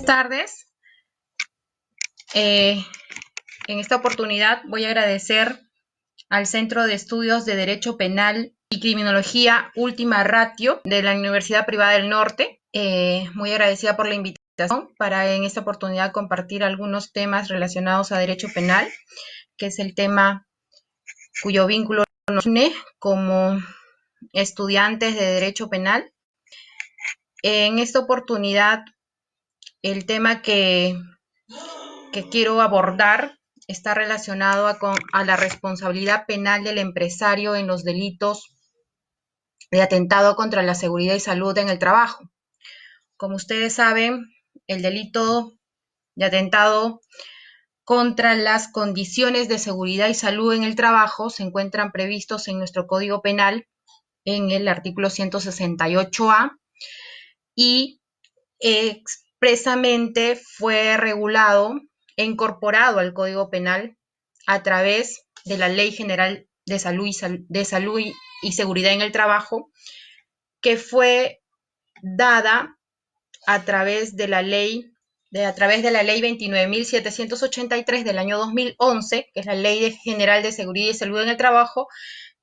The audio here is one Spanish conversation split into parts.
tardes. En esta oportunidad voy a agradecer al Centro de Estudios de Derecho Penal y Criminología Última Ratio de la Universidad Privada del Norte. Muy agradecida por la invitación para en esta oportunidad compartir algunos temas relacionados a derecho penal, que es el tema cuyo vínculo nos une como estudiantes de derecho penal. En esta oportunidad, el tema que quiero abordar está relacionado a la responsabilidad penal del empresario en los delitos de atentado contra la seguridad y salud en el trabajo. Como ustedes saben, el delito de atentado contra las condiciones de seguridad y salud en el trabajo se encuentran previstos en nuestro Código Penal en el artículo 168A y expresamente fue regulado e incorporado al Código Penal a través de la Ley General de Salud y Seguridad en el Trabajo, que fue dada a través de la ley 29.783 del año 2011, que es la Ley General de Seguridad y Salud en el Trabajo,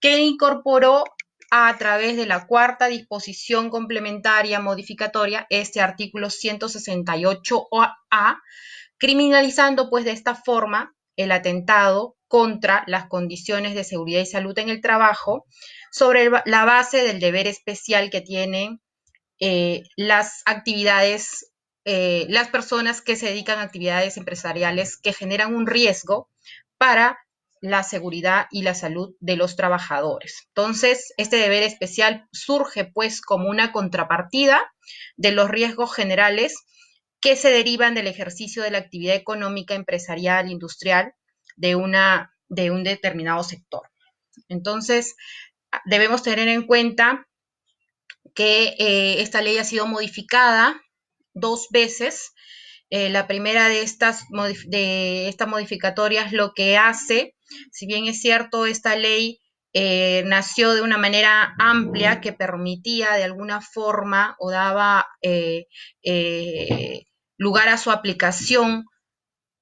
que incorporó a través de la cuarta disposición complementaria modificatoria este artículo 168A, criminalizando pues de esta forma el atentado contra las condiciones de seguridad y salud en el trabajo sobre la base del deber especial que tienen las actividades, las personas que se dedican a actividades empresariales que generan un riesgo para la seguridad y la salud de los trabajadores. Entonces, este deber especial surge pues como una contrapartida de los riesgos generales que se derivan del ejercicio de la actividad económica, empresarial, industrial de un determinado sector. Entonces, debemos tener en cuenta que esta ley ha sido modificada 2 veces. La primera de esta modificatoria es lo que hace, si bien es cierto, esta ley nació de una manera amplia que permitía de alguna forma o daba lugar a su aplicación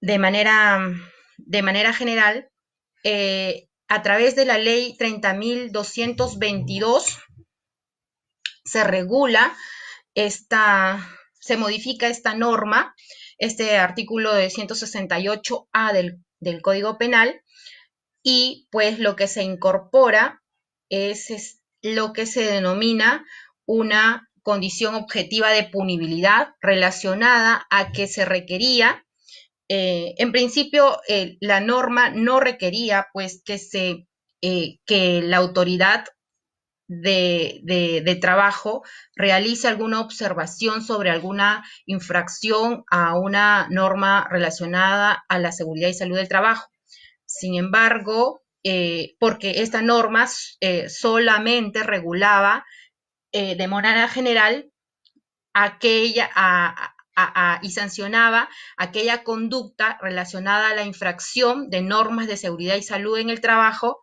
de manera general, a través de la ley 30.222 se regula se modifica esta norma, este artículo de 168A del Código Penal, y pues lo que se incorpora es lo que se denomina una condición objetiva de punibilidad relacionada a que se requería, en principio la norma no requería pues que la autoridad de trabajo realice alguna observación sobre alguna infracción a una norma relacionada a la seguridad y salud del trabajo. Sin embargo, porque esta norma solamente regulaba de manera general y sancionaba aquella conducta relacionada a la infracción de normas de seguridad y salud en el trabajo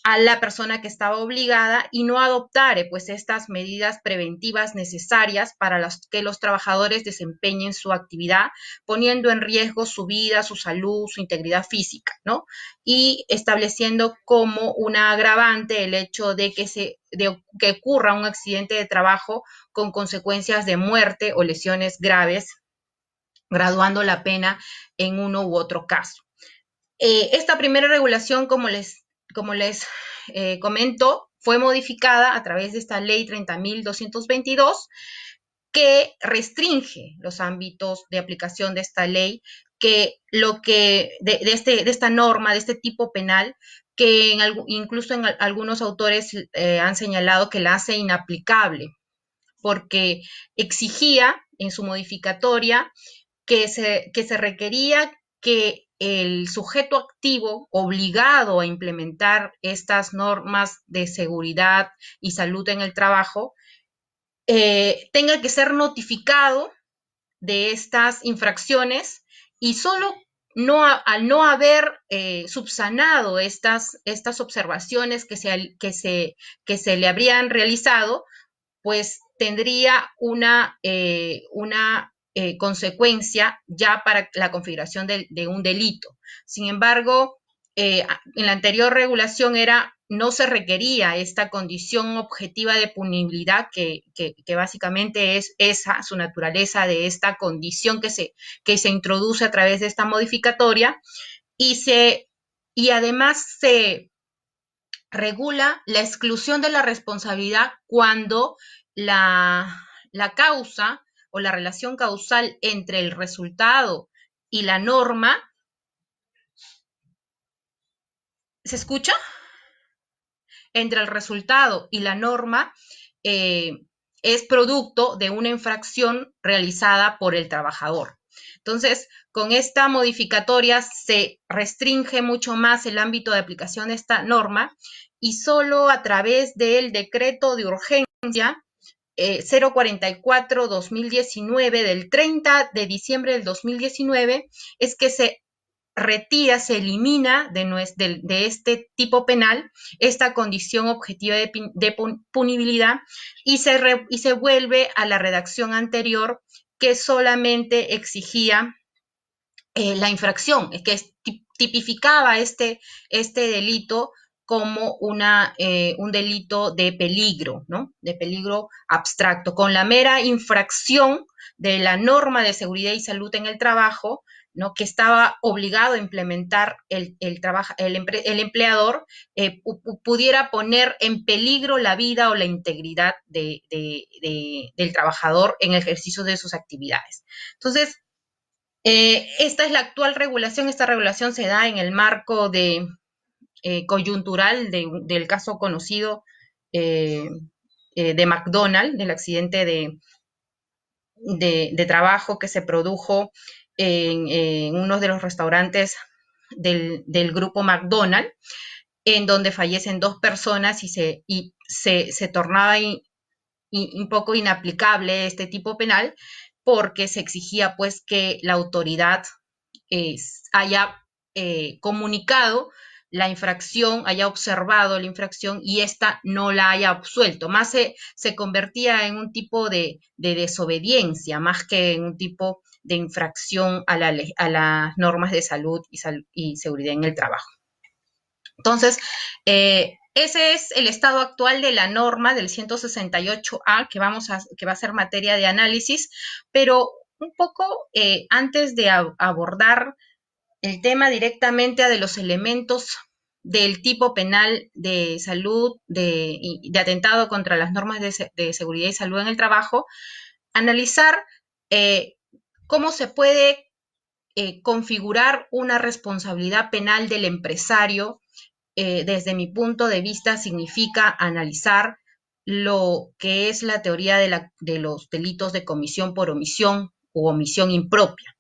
a la persona que estaba obligada y no adoptare pues estas medidas preventivas necesarias para que los trabajadores desempeñen su actividad, poniendo en riesgo su vida, su salud, su integridad física, ¿no? Y estableciendo como una agravante el hecho de que ocurra un accidente de trabajo con consecuencias de muerte o lesiones graves, graduando la pena en uno u otro caso. Esta primera regulación, como les comento, fue modificada a través de esta ley 30.222 que restringe los ámbitos de aplicación de esta ley, de esta norma, de este tipo penal, que incluso en algunos autores han señalado que la hace inaplicable, porque exigía en su modificatoria que se requería que el sujeto activo obligado a implementar estas normas de seguridad y salud en el trabajo tenga que ser notificado de estas infracciones y solo al no haber subsanado estas observaciones que se le habrían realizado, pues tendría una consecuencia ya para la configuración de un delito. Sin embargo, en la anterior regulación no se requería esta condición objetiva de punibilidad que básicamente es esa, su naturaleza de esta condición que se introduce a través de esta modificatoria y además se regula la exclusión de la responsabilidad cuando la causa o la relación causal entre el resultado y la norma. ¿Se escucha? Entre el resultado y la norma es producto de una infracción realizada por el trabajador. Entonces, con esta modificatoria se restringe mucho más el ámbito de aplicación de esta norma y solo a través del decreto de urgencia 044-2019 del 30 de diciembre del 2019 es que se retira, se elimina de este tipo penal esta condición objetiva de punibilidad y se vuelve a la redacción anterior que solamente exigía la infracción, que tipificaba este delito como un delito de peligro, ¿no? De peligro abstracto, con la mera infracción de la norma de seguridad y salud en el trabajo, ¿no? Que estaba obligado a implementar el empleador, pudiera poner en peligro la vida o la integridad del trabajador en el ejercicio de sus actividades. Entonces, esta es la actual regulación. Esta regulación se da en el marco coyuntural del caso conocido de McDonald's, del accidente de trabajo que se produjo en uno de los restaurantes del grupo McDonald's, en donde fallecen 2 personas y se tornaba un poco inaplicable este tipo penal porque se exigía pues que la autoridad haya comunicado la infracción, haya observado la infracción y ésta no la haya absuelto. Más se convertía en un tipo de desobediencia, más que en un tipo de infracción a las normas de salud y seguridad en el trabajo. Entonces, ese es el estado actual de la norma del 168A que va a ser materia de análisis, pero un poco antes de abordar el tema directamente de los elementos del tipo penal de salud, de atentado contra las normas de seguridad y salud en el trabajo, analizar cómo se puede configurar una responsabilidad penal del empresario. Desde mi punto de vista, significa analizar lo que es la teoría de los delitos de comisión por omisión u omisión impropia.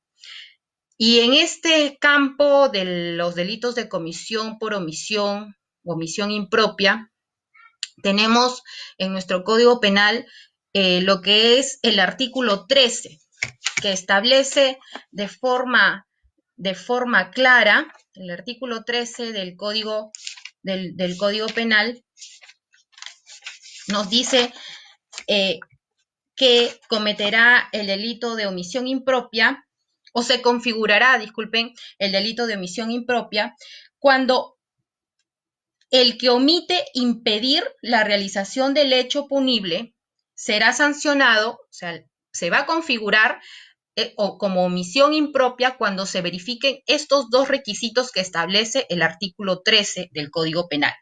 Y en este campo de los delitos de comisión por omisión o omisión impropia, tenemos en nuestro Código Penal lo que es el artículo 13, que establece de forma clara, el artículo 13 del Código Penal nos dice que cometerá el delito de omisión impropia, o se configurará, disculpen, el delito de omisión impropia, cuando el que omite impedir la realización del hecho punible será sancionado, o sea, se va a configurar como omisión impropia cuando se verifiquen estos 2 requisitos que establece el artículo 13 del Código Penal.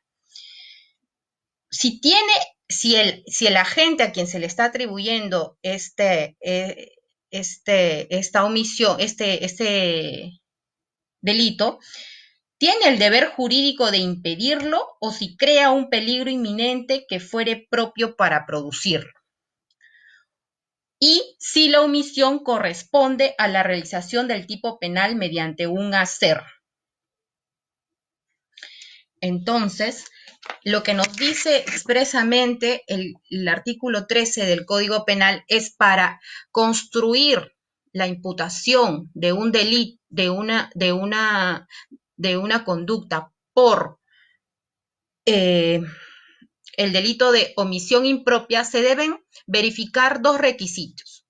Si el agente a quien se le está atribuyendo esta omisión, este delito, tiene el deber jurídico de impedirlo o si crea un peligro inminente que fuere propio para producirlo. Y si la omisión corresponde a la realización del tipo penal mediante un hacer. Entonces, lo que nos dice expresamente el artículo 13 del Código Penal es para construir la imputación de un delito, de una conducta por el delito de omisión impropia, se deben verificar 2 requisitos.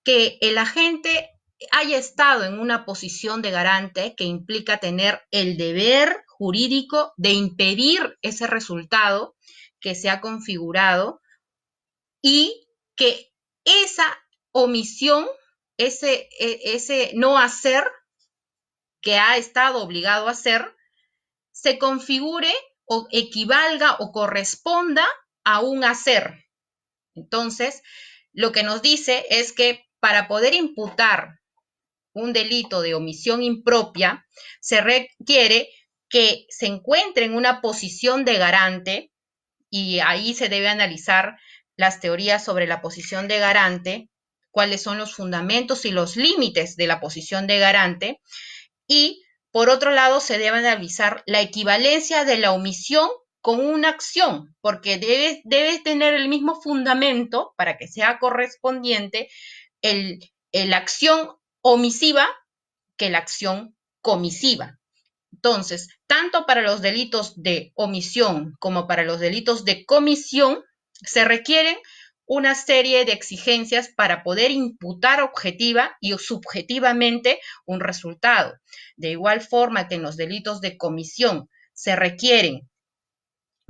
que el agente haya estado en una posición de garante que implica tener el deber jurídico de impedir ese resultado que se ha configurado y que esa omisión, ese no hacer que ha estado obligado a hacer, se configure o equivalga o corresponda a un hacer. Entonces, lo que nos dice es que para poder imputar un delito de omisión impropia, se requiere que se encuentre en una posición de garante, y ahí se debe analizar las teorías sobre la posición de garante, cuáles son los fundamentos y los límites de la posición de garante, y por otro lado se debe analizar la equivalencia de la omisión con una acción, porque debe tener el mismo fundamento para que sea correspondiente la acción omisiva que la acción comisiva. Entonces, tanto para los delitos de omisión como para los delitos de comisión, se requieren una serie de exigencias para poder imputar objetiva y subjetivamente un resultado. De igual forma que en los delitos de comisión se requieren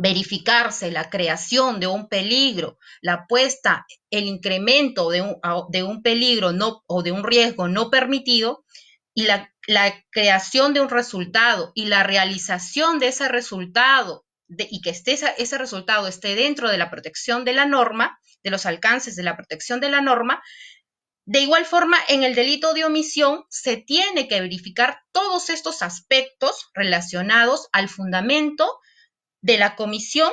verificarse la creación de un peligro, la puesta, el incremento de un peligro no, o de un riesgo no permitido, y la creación de un resultado y la realización de ese resultado y que ese resultado esté dentro de la protección de la norma, de los alcances de la protección de la norma. De igual forma, en el delito de omisión se tiene que verificar todos estos aspectos relacionados al fundamento de la comisión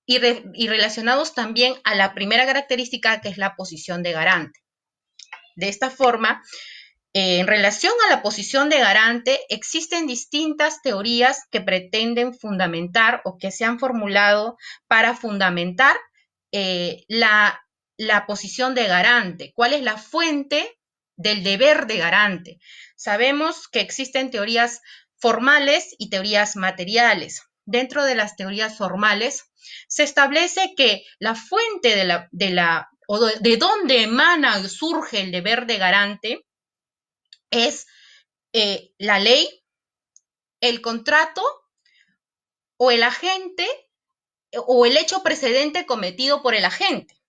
y relacionados también a la primera característica, que es la posición de garante. De esta forma, en relación a la posición de garante, existen distintas teorías que pretenden fundamentar o que se han formulado para fundamentar la posición de garante. ¿Cuál es la fuente del deber de garante? Sabemos que existen teorías formales y teorías materiales. Dentro de las teorías formales se establece que la fuente o de dónde emana o surge el deber de garante es la ley, el contrato o el agente o el hecho precedente cometido por el agente.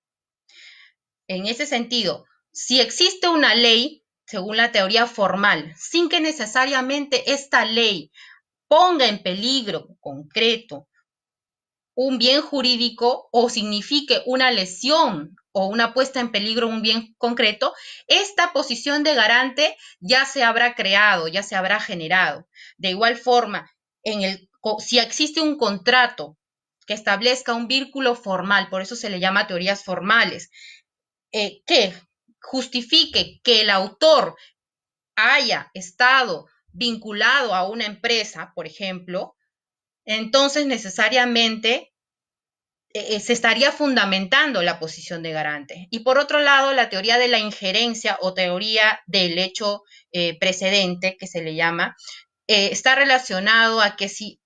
En ese sentido, si existe una ley, según la teoría formal, sin que necesariamente esta ley ponga en peligro concreto un bien jurídico o signifique una lesión o una puesta en peligro un bien concreto, esta posición de garante ya se habrá creado, ya se habrá generado. De igual forma, si existe un contrato que establezca un vínculo formal, por eso se le llama teorías formales, que justifique que el autor haya estado vinculado a una empresa, por ejemplo, entonces necesariamente se estaría fundamentando la posición de garante. Y por otro lado, la teoría de la injerencia o teoría del hecho precedente, que se le llama, está relacionado a que si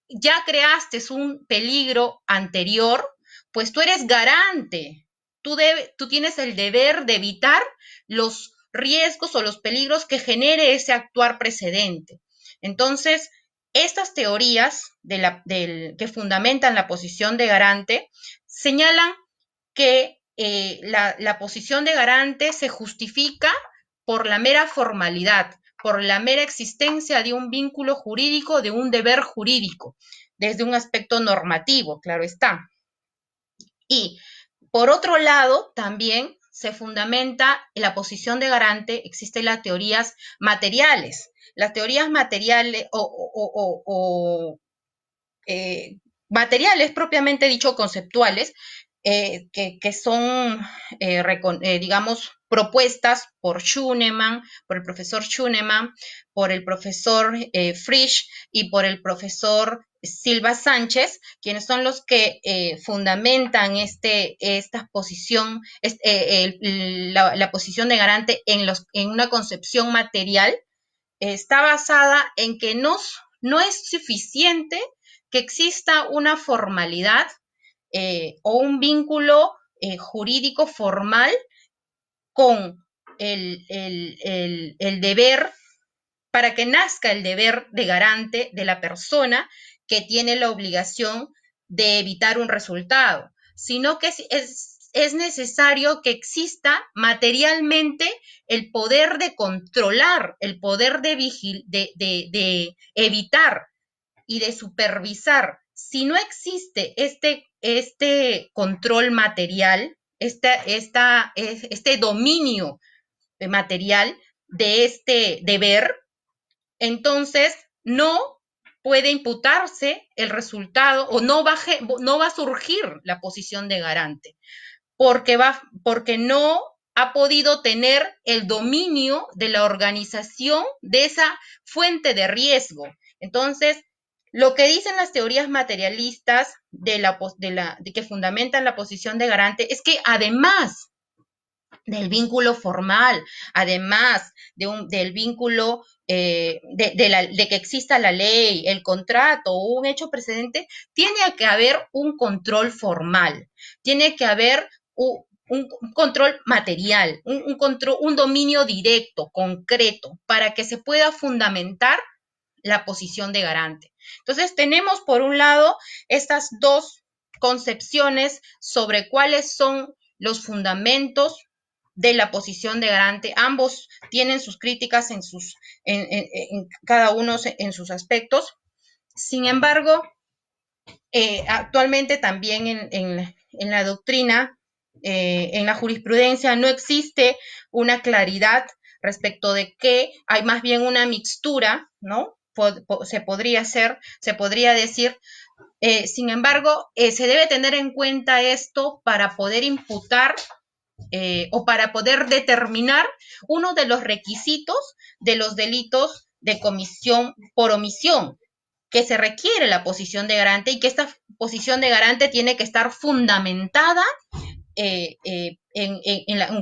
ya creaste un peligro anterior, pues tú eres garante. Tú tienes el deber de evitar los riesgos o los peligros que genere ese actuar precedente. Entonces, estas teorías que fundamentan la posición de garante señalan que la posición de garante se justifica por la mera formalidad, por la mera existencia de un vínculo jurídico, de un deber jurídico, desde un aspecto normativo, claro está. Y por otro lado, también se fundamenta en la posición de garante, existen las teorías materiales. Las teorías materiales materiales propiamente dicho conceptuales, que son, digamos, propuestas por Schunemann, por el profesor Schunemann, por el profesor Frisch y por el profesor Silva Sánchez, quienes son los que fundamentan esta posición, la posición de garante en una concepción material. Está basada en que no es suficiente que exista una formalidad o un vínculo jurídico formal con el deber, para que nazca el deber de garante de la persona que tiene la obligación de evitar un resultado, sino que es necesario que exista materialmente el poder de controlar, el poder de evitar y de supervisar. Si no existe este control material, este dominio material de este deber, entonces no puede imputarse el resultado o no va a surgir la posición de garante, porque no ha podido tener el dominio de la organización de esa fuente de riesgo. Entonces, lo que dicen las teorías materialistas de que fundamentan la posición de garante es que además del vínculo formal, además del vínculo de que exista la ley, el contrato o un hecho precedente, tiene que haber un control formal, tiene que haber un control material, un dominio directo, concreto, para que se pueda fundamentar la posición de garante. Entonces, tenemos por un lado estas dos concepciones sobre cuáles son los fundamentos de la posición de garante. Ambos tienen sus críticas en cada uno en sus aspectos. Sin embargo, actualmente también en la doctrina, en la jurisprudencia, no existe una claridad respecto de que hay más bien una mixtura, ¿no? Se podría decir. Sin embargo, se debe tener en cuenta esto para poder imputar o para poder determinar uno de los requisitos de los delitos de comisión por omisión, que se requiere la posición de garante y que esta posición de garante tiene que estar fundamentada en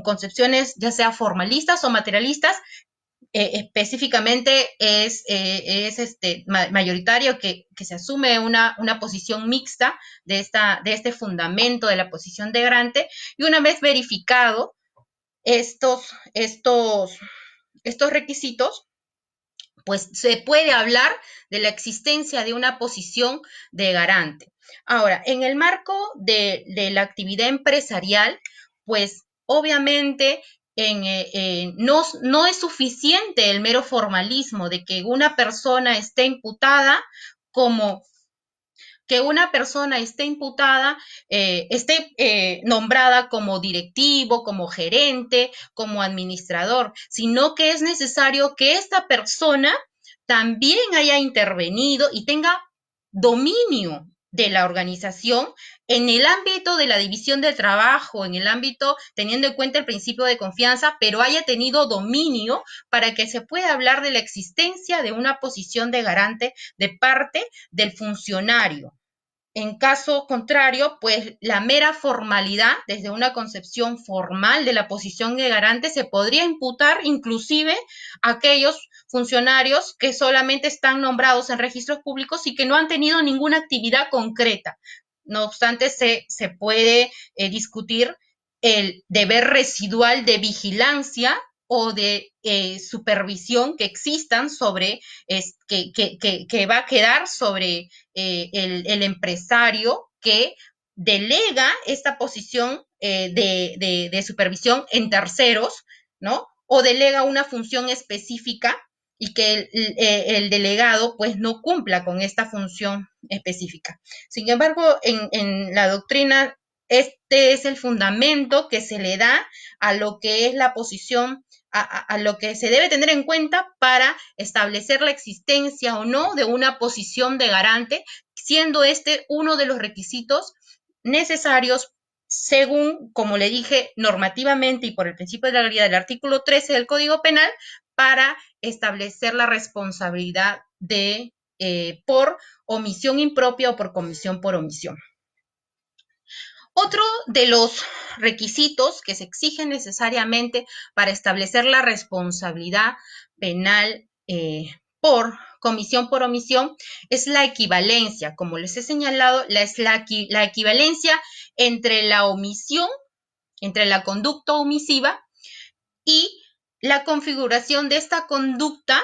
concepciones ya sea formalistas o materialistas. Específicamente es mayoritario que se asume una posición mixta de este fundamento de la posición de garante, y una vez verificado estos requisitos, pues se puede hablar de la existencia de una posición de garante. Ahora, en el marco de la actividad empresarial, pues obviamente no es suficiente el mero formalismo de que una persona esté imputada como que una persona esté nombrada como directivo, como gerente, como administrador, sino que es necesario que esta persona también haya intervenido y tenga dominio de la organización en el ámbito de la división de trabajo, en el ámbito teniendo en cuenta el principio de confianza, pero haya tenido dominio para que se pueda hablar de la existencia de una posición de garante de parte del funcionario. En caso contrario, pues la mera formalidad, desde una concepción formal de la posición de garante, se podría imputar inclusive a aquellos funcionarios que solamente están nombrados en registros públicos y que no han tenido ninguna actividad concreta. No obstante, se puede discutir el deber residual de vigilancia o de supervisión que existan sobre, que va a quedar sobre el empresario que delega esta posición de supervisión en terceros, ¿no? O delega una función específica y que el delegado pues no cumpla con esta función específica. Sin embargo, en la doctrina, este es el fundamento que se le da a lo que es la posición, a lo que se debe tener en cuenta para establecer la existencia o no de una posición de garante, siendo este uno de los requisitos necesarios según, como le dije, normativamente y por el principio de legalidad del artículo 13 del Código Penal, para establecer la responsabilidad por omisión impropia o por comisión por omisión. Otro de los requisitos que se exigen necesariamente para establecer la responsabilidad penal por comisión por omisión es la equivalencia. Como les he señalado, la equivalencia entre la omisión, entre la conducta omisiva y la configuración de esta conducta,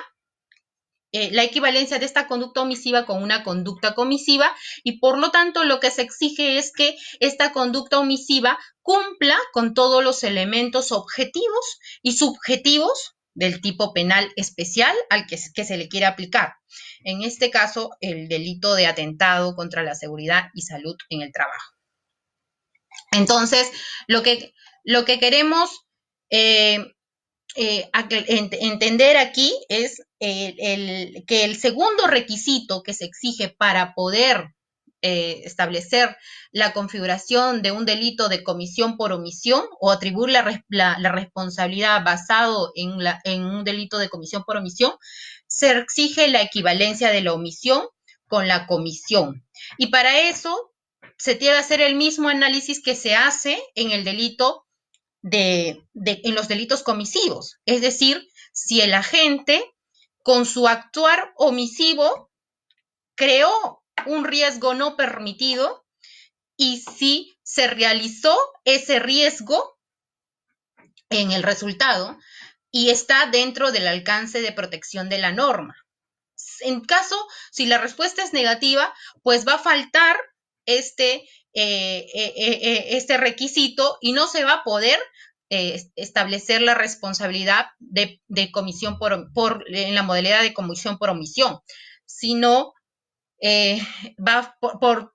la equivalencia de esta conducta omisiva con una conducta comisiva, y por lo tanto lo que se exige es que esta conducta omisiva cumpla con todos los elementos objetivos y subjetivos del tipo penal especial al que se le quiere aplicar. En este caso, el delito de atentado contra la seguridad y salud en el trabajo. Entonces, lo que queremos entender aquí es que el segundo requisito que se exige para poder establecer la configuración de un delito de comisión por omisión o atribuir la responsabilidad basado en un delito de comisión por omisión, se exige la equivalencia de la omisión con la comisión. Y para eso se tiene que hacer el mismo análisis que se hace en el delito en los delitos comisivos. Es decir, si el agente con su actuar omisivo creó un riesgo no permitido y si se realizó ese riesgo en el resultado y está dentro del alcance de protección de la norma. En caso, si la respuesta es negativa, pues va a faltar este requisito y no se va a poder establecer la responsabilidad de comisión en la modalidad de comisión por omisión, sino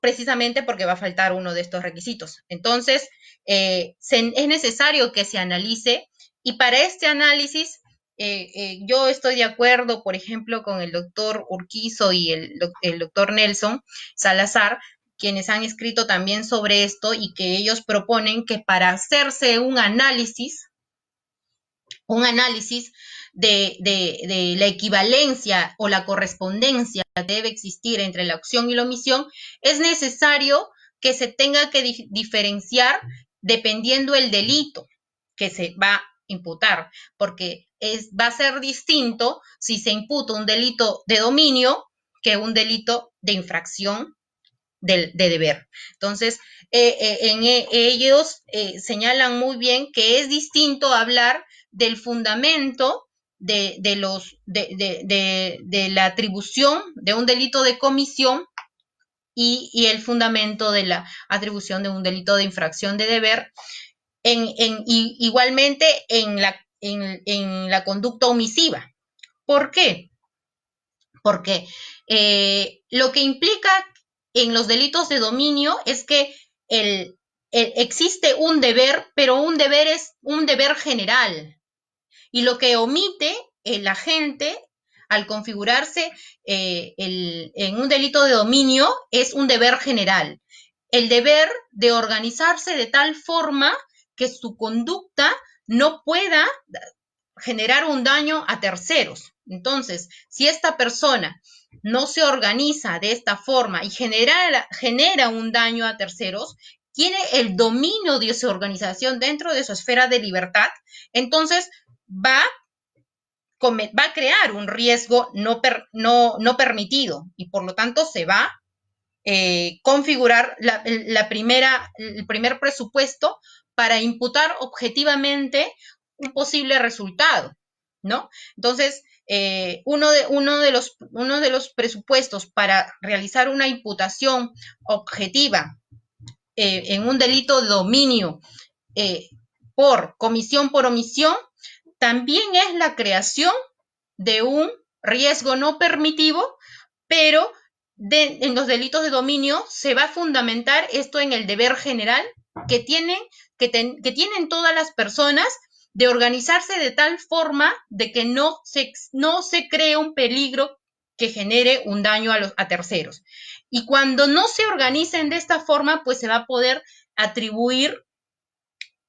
precisamente porque va a faltar uno de estos requisitos. Entonces, es necesario que se analice, y para este análisis yo estoy de acuerdo, por ejemplo, con el doctor Urquizo y el doctor Nelson Salazar, quienes han escrito también sobre esto, y que ellos proponen que para hacerse un análisis de la equivalencia o la correspondencia que debe existir entre la acción y la omisión, es necesario que se tenga que diferenciar dependiendo el delito que se va a imputar, porque va a ser distinto si se imputa un delito de dominio que un delito de infracción de deber. Entonces, ellos señalan muy bien que es distinto hablar del fundamento de la atribución de un delito de comisión y el fundamento de la atribución de un delito de infracción de deber, igualmente en la conducta omisiva. ¿Por qué? Porque lo que implica en los delitos de dominio es que existe un deber, pero un deber es un deber general. Y lo que omite el agente al configurarse en un delito de dominio es un deber general. El deber de organizarse de tal forma que su conducta no pueda generar un daño a terceros. Entonces, si esta persona no se organiza de esta forma y genera un daño a terceros, tiene el dominio de esa organización dentro de su esfera de libertad, entonces va a crear un riesgo no permitido, y por lo tanto se va a configurar el primer presupuesto para imputar objetivamente un posible resultado, ¿no? Entonces, uno de los presupuestos para realizar una imputación objetiva en un delito de dominio por comisión por omisión también es la creación de un riesgo no permitivo, pero en los delitos de dominio se va a fundamentar esto en el deber general que tienen todas las personas de organizarse de tal forma de que no se cree un peligro que genere un daño a terceros. Y cuando no se organicen de esta forma, pues se va a poder atribuir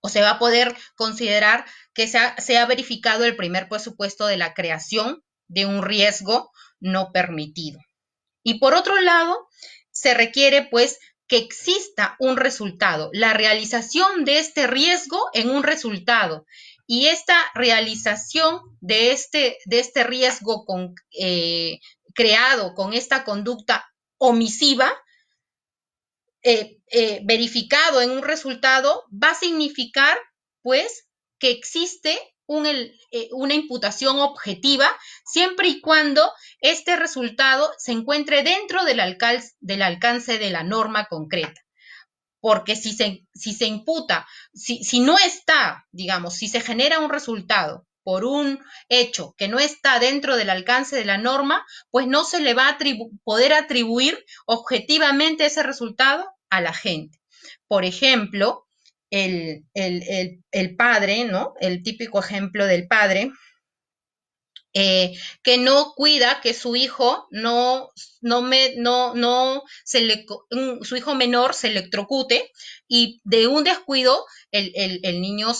o se va a poder considerar que se ha verificado el primer presupuesto de la creación de un riesgo no permitido. Y por otro lado, se requiere pues que exista un resultado, la realización de este riesgo en un resultado. Y esta realización de este riesgo creado con esta conducta omisiva, verificado en un resultado, va a significar pues que existe una imputación objetiva, siempre y cuando este resultado se encuentre dentro del alcance de la norma concreta. Porque si se imputa, si no está, digamos, si se genera un resultado por un hecho que no está dentro del alcance de la norma, pues no se le va a poder atribuir objetivamente ese resultado a la gente. Por ejemplo, el padre, ¿no? El típico ejemplo del padre que no cuida que su hijo su hijo menor se electrocute, y de un descuido el niño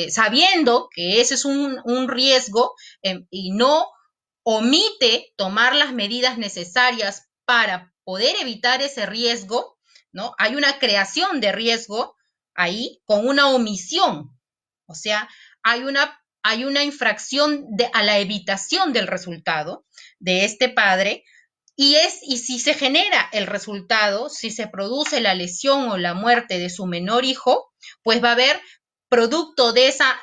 sabiendo que ese es un riesgo, y no omite tomar las medidas necesarias para poder evitar ese riesgo, ¿no? Hay una creación de riesgo ahí con una omisión. O sea, hay una infracción a la evitación del resultado de este padre, y si se genera el resultado, si se produce la lesión o la muerte de su menor hijo, pues va a haber producto de esa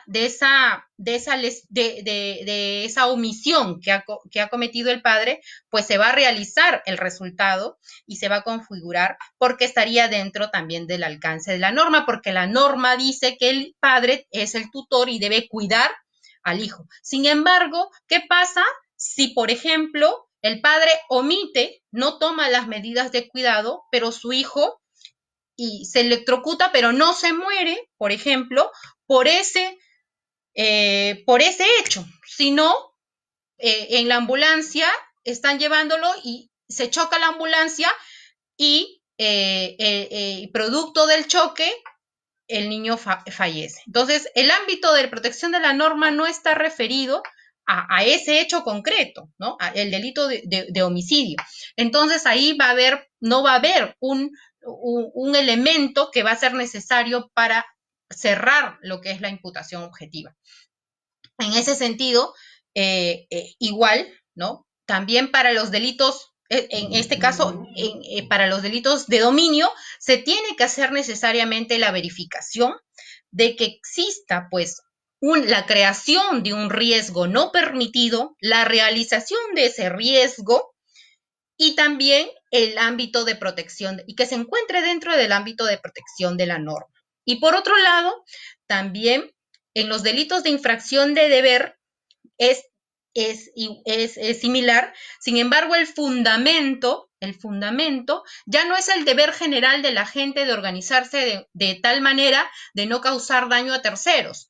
omisión que ha cometido el padre, pues se va a realizar el resultado y se va a configurar, porque estaría dentro también del alcance de la norma, porque la norma dice que el padre es el tutor y debe cuidar al hijo. Sin embargo, ¿qué pasa si, por ejemplo, el padre omite, no toma las medidas de cuidado, pero su hijo se electrocuta, pero no se muere, por ejemplo, por ese hecho, sino en la ambulancia están llevándolo y se choca la ambulancia y producto del choque el niño fallece. Entonces, el ámbito de protección de la norma no está referido a ese hecho concreto, ¿no? El delito de homicidio. Entonces, ahí no va a haber un elemento que va a ser necesario para cerrar lo que es la imputación objetiva. En ese sentido, igual, ¿no? También para los delitos, en este caso, para los delitos de dominio, se tiene que hacer necesariamente la verificación de que exista, pues, la creación de un riesgo no permitido, la realización de ese riesgo y también el ámbito de protección, y que se encuentre dentro del ámbito de protección de la norma. Y por otro lado, también en los delitos de infracción de deber es similar. Sin embargo, el fundamento ya no es el deber general de la gente de organizarse de tal manera de no causar daño a terceros,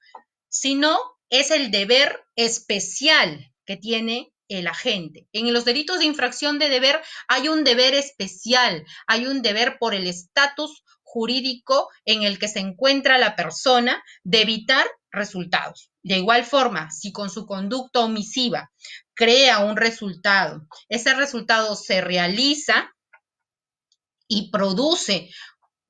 sino es el deber especial que tiene el agente. En los delitos de infracción de deber hay un deber especial, hay un deber por el estatus jurídico en el que se encuentra la persona de evitar resultados. De igual forma, si con su conducta omisiva crea un resultado, ese resultado se realiza y produce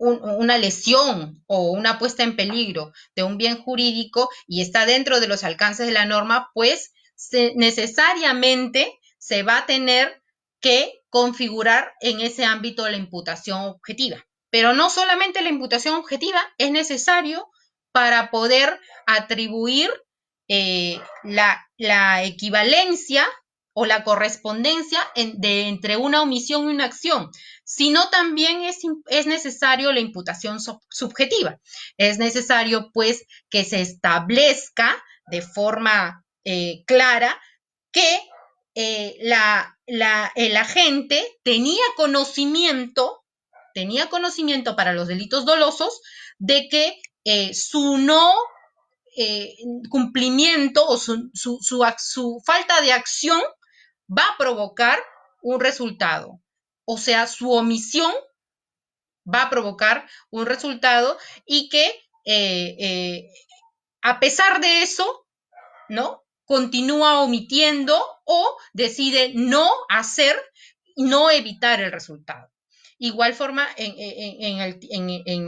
una lesión o una puesta en peligro de un bien jurídico y está dentro de los alcances de la norma, pues necesariamente se va a tener que configurar en ese ámbito la imputación objetiva. Pero no solamente la imputación objetiva es necesario para poder atribuir la equivalencia o la correspondencia entre una omisión y una acción, sino también es necesario la imputación subjetiva. Es necesario, pues, que se establezca de forma clara que el agente tenía conocimiento para los delitos dolosos de que su no cumplimiento o su falta de acción va a provocar un resultado. O sea, su omisión va a provocar un resultado y que a pesar de eso, ¿no? Continúa omitiendo o decide no hacer, no evitar el resultado. Igual forma, en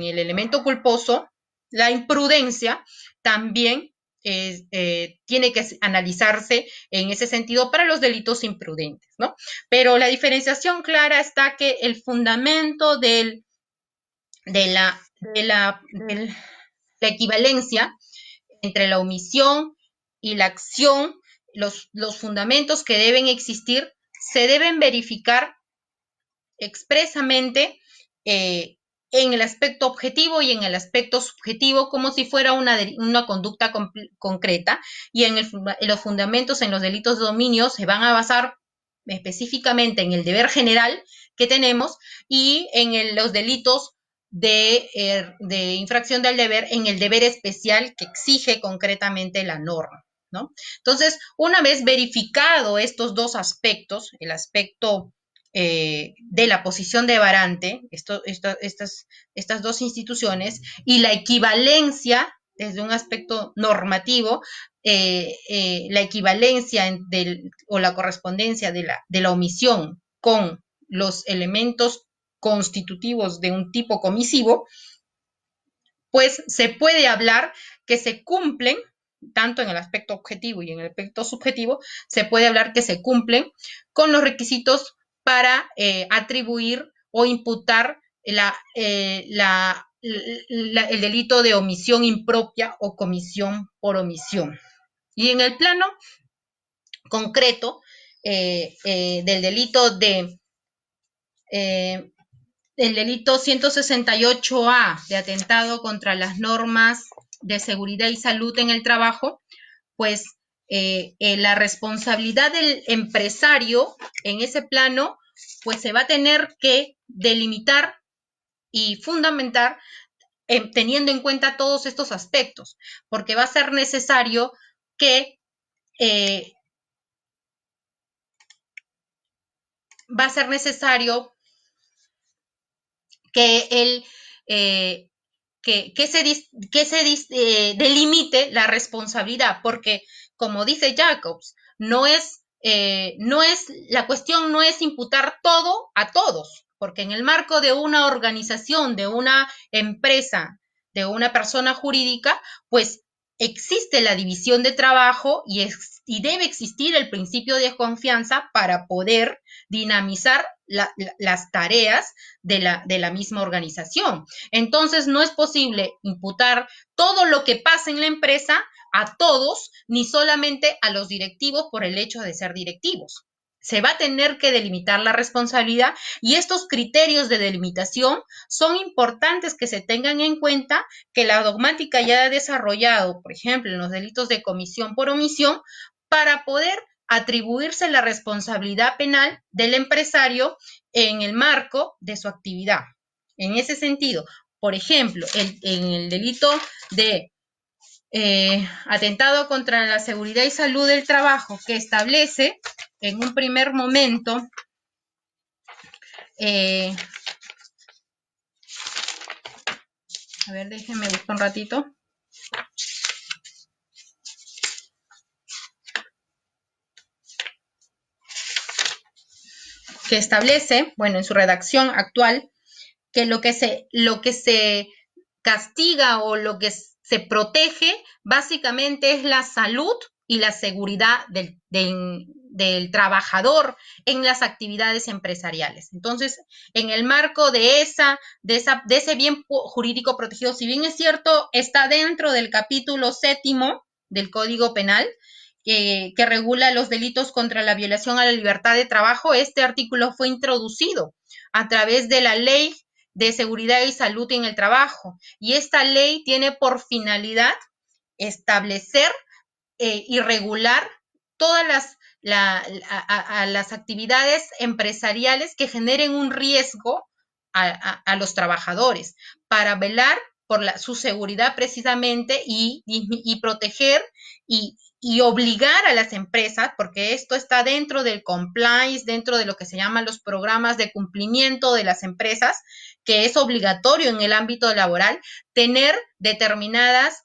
el elemento culposo, la imprudencia también tiene que analizarse en ese sentido para los delitos imprudentes, ¿no? Pero la diferenciación clara está que el fundamento de la equivalencia entre la omisión y la acción, los fundamentos que deben existir, se deben verificar expresamente en el aspecto objetivo y en el aspecto subjetivo, como si fuera una conducta concreta, y en los fundamentos en los delitos de dominio se van a basar específicamente en el deber general que tenemos y en los delitos de infracción del deber, en el deber especial que exige concretamente la norma, ¿no? Entonces, una vez verificado estos dos aspectos, el aspecto de la posición de varante, estas dos instituciones, y la equivalencia desde un aspecto normativo, la equivalencia o la correspondencia de la omisión con los elementos constitutivos de un tipo comisivo, pues se puede hablar que se cumplen, tanto en el aspecto objetivo y en el aspecto subjetivo, se puede hablar que se cumplen con los requisitos para atribuir o imputar el delito de omisión impropia o comisión por omisión. Y en el plano concreto del delito el delito 168A de atentado contra las normas de seguridad y salud en el trabajo, pues la responsabilidad del empresario en ese plano, pues se va a tener que delimitar y fundamentar teniendo en cuenta todos estos aspectos, porque va a ser necesario que se delimite la responsabilidad, porque como dice Jacobs, la cuestión no es imputar todo a todos, porque en el marco de una organización, de una empresa, de una persona jurídica, pues existe la división de trabajo y debe existir el principio de confianza para poder dinamizar las tareas de la misma organización. Entonces, no es posible imputar todo lo que pasa en la empresa a todos, ni solamente a los directivos por el hecho de ser directivos. Se va a tener que delimitar la responsabilidad y estos criterios de delimitación son importantes que se tengan en cuenta, que la dogmática ya ha desarrollado, por ejemplo, en los delitos de comisión por omisión, para poder atribuirse la responsabilidad penal del empresario en el marco de su actividad. En ese sentido, por ejemplo, en el delito de atentado contra la seguridad y salud del trabajo, que establece en un primer momento a ver, déjenme buscar un ratito. Que establece, bueno, en su redacción actual, que lo que se castiga o lo que se protege básicamente es la salud y la seguridad del trabajador en las actividades empresariales. Entonces, en el marco de ese bien jurídico protegido, si bien es cierto, está dentro del capítulo 7º del Código Penal, que regula los delitos contra la violación a la libertad de trabajo, este artículo fue introducido a través de la Ley de Seguridad y Salud en el Trabajo. Y esta ley tiene por finalidad establecer y regular todas las actividades empresariales que generen un riesgo a los trabajadores, para velar por su seguridad precisamente y proteger y obligar a las empresas, porque esto está dentro del compliance, dentro de lo que se llaman los programas de cumplimiento de las empresas, que es obligatorio en el ámbito laboral tener determinadas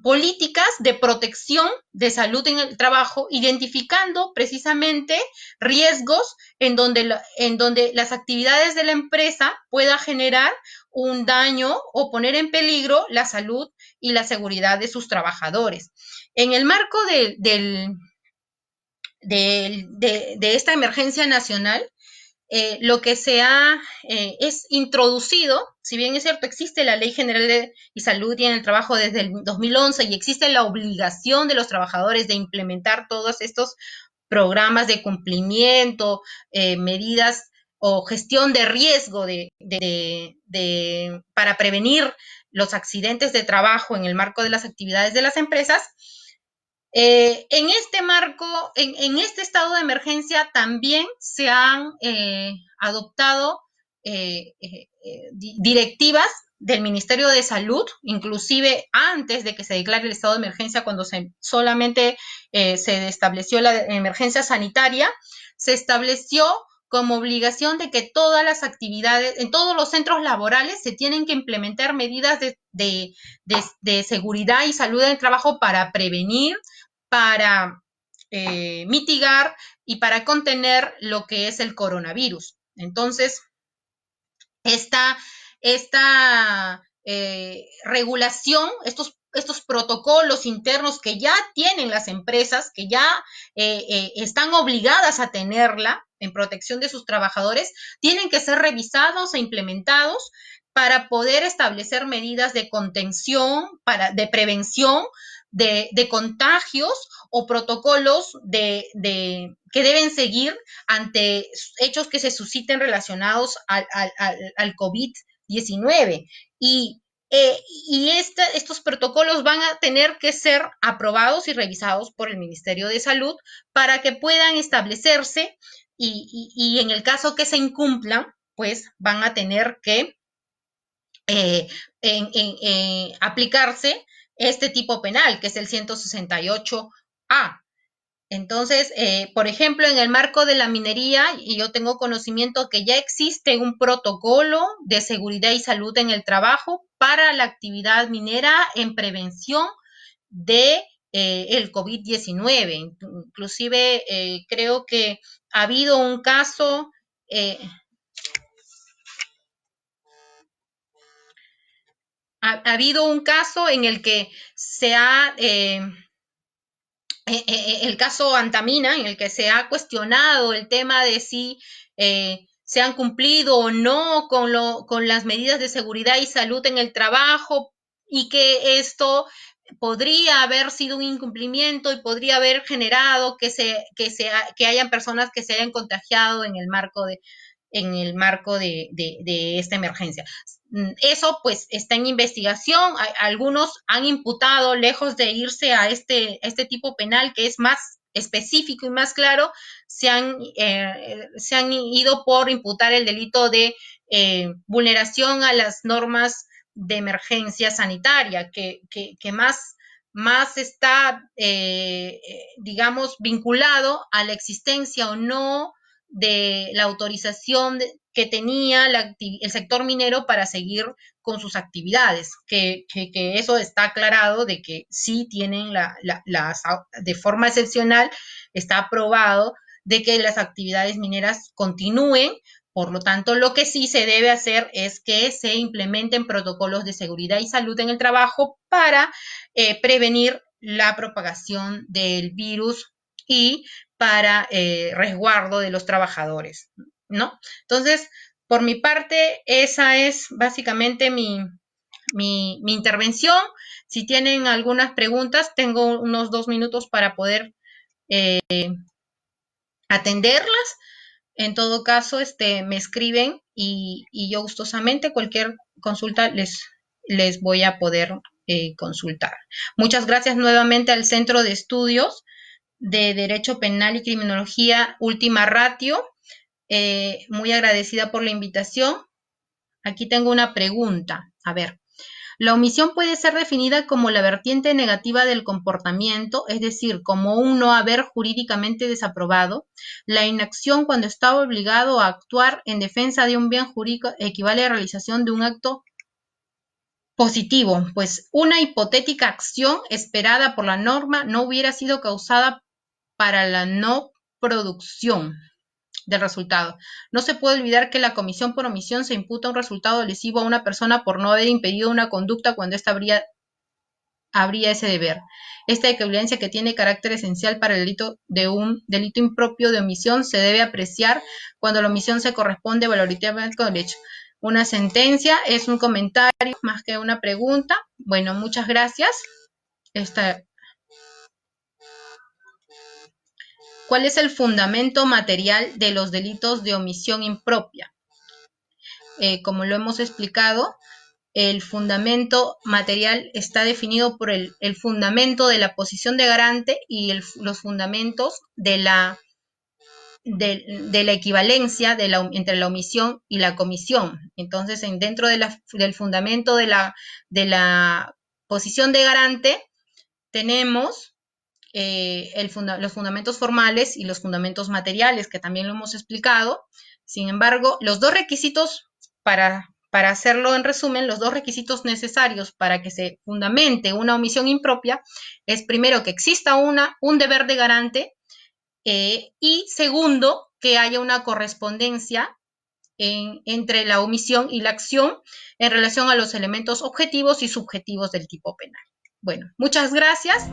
políticas de protección de salud en el trabajo, identificando precisamente riesgos en donde las actividades de la empresa puedan generar un daño o poner en peligro la salud y la seguridad de sus trabajadores. En el marco de esta emergencia nacional, lo que se ha es introducido, si bien es cierto, existe la Ley General de Salud y en el Trabajo desde el 2011 y existe la obligación de los trabajadores de implementar todos estos programas de cumplimiento, medidas o gestión de riesgo para prevenir los accidentes de trabajo en el marco de las actividades de las empresas. En este marco, en este estado de emergencia también se han adoptado directivas del Ministerio de Salud, inclusive antes de que se declare el estado de emergencia, cuando solamente se estableció la emergencia sanitaria, se estableció como obligación de que todas las actividades, en todos los centros laborales se tienen que implementar medidas de seguridad y salud en el trabajo para prevenir, para mitigar y para contener lo que es el coronavirus. Entonces, esta regulación, estos protocolos internos que ya tienen las empresas, que ya están obligadas a tenerla en protección de sus trabajadores, tienen que ser revisados e implementados para poder establecer medidas de contención, de prevención de contagios o protocolos que deben seguir ante hechos que se susciten relacionados al COVID-19. Y estos protocolos van a tener que ser aprobados y revisados por el Ministerio de Salud para que puedan establecerse y en el caso que se incumplan, pues van a tener que aplicarse este tipo penal, que es el 168A. Entonces, por ejemplo, en el marco de la minería, y yo tengo conocimiento que ya existe un protocolo de seguridad y salud en el trabajo para la actividad minera en prevención de el COVID-19. Inclusive, creo que ha habido un caso ha habido un caso en el que se ha el caso Antamina, en el que se ha cuestionado el tema de si se han cumplido o no con las medidas de seguridad y salud en el trabajo y que esto podría haber sido un incumplimiento y podría haber generado que hayan personas que se hayan contagiado en el marco de esta emergencia. Eso pues está en investigación. Algunos han imputado, lejos de irse a este tipo penal que es más específico y más claro, se han ido por imputar el delito de vulneración a las normas de emergencia sanitaria, que más está, digamos, vinculado a la existencia o no de la autorización que tenía el sector minero para seguir con sus actividades, que eso está aclarado de que sí tienen de forma excepcional, está aprobado de que las actividades mineras continúen. Por lo tanto, lo que sí se debe hacer es que se implementen protocolos de seguridad y salud en el trabajo para prevenir la propagación del virus y para resguardo de los trabajadores, ¿no? Entonces, por mi parte, esa es básicamente mi intervención. Si tienen algunas preguntas, tengo unos 2 minutos para poder atenderlas. En todo caso, me escriben y yo gustosamente cualquier consulta les voy a poder consultar. Muchas gracias nuevamente al Centro de Estudios de Derecho Penal y Criminología Última Ratio. Muy agradecida por la invitación. Aquí tengo una pregunta. A ver, la omisión puede ser definida como la vertiente negativa del comportamiento, es decir, como un no haber jurídicamente desaprobado. La inacción, cuando está obligado a actuar en defensa de un bien jurídico, equivale a realización de un acto positivo, pues una hipotética acción esperada por la norma no hubiera sido causada para la no producción del resultado. No se puede olvidar que la comisión por omisión se imputa un resultado lesivo a una persona por no haber impedido una conducta cuando ésta habría habría ese deber. Esta equivalencia, que tiene carácter esencial para el delito de un delito impropio de omisión, se debe apreciar cuando la omisión se corresponde valorativamente con el hecho. Una sentencia es un comentario más que una pregunta. Bueno, muchas gracias. ¿Cuál es el fundamento material de los delitos de omisión impropia? Como lo hemos explicado, el fundamento material está definido por el fundamento de la posición de garante y los fundamentos de la equivalencia entre la omisión y la comisión. Entonces, dentro del fundamento de la posición de garante, tenemos los fundamentos formales y los fundamentos materiales, que también lo hemos explicado. Sin embargo, los dos requisitos, para hacerlo en resumen, los dos requisitos necesarios para que se fundamente una omisión impropia es, primero, que exista un deber de garante, y segundo, que haya una correspondencia entre la omisión y la acción en relación a los elementos objetivos y subjetivos del tipo penal. Bueno, muchas gracias.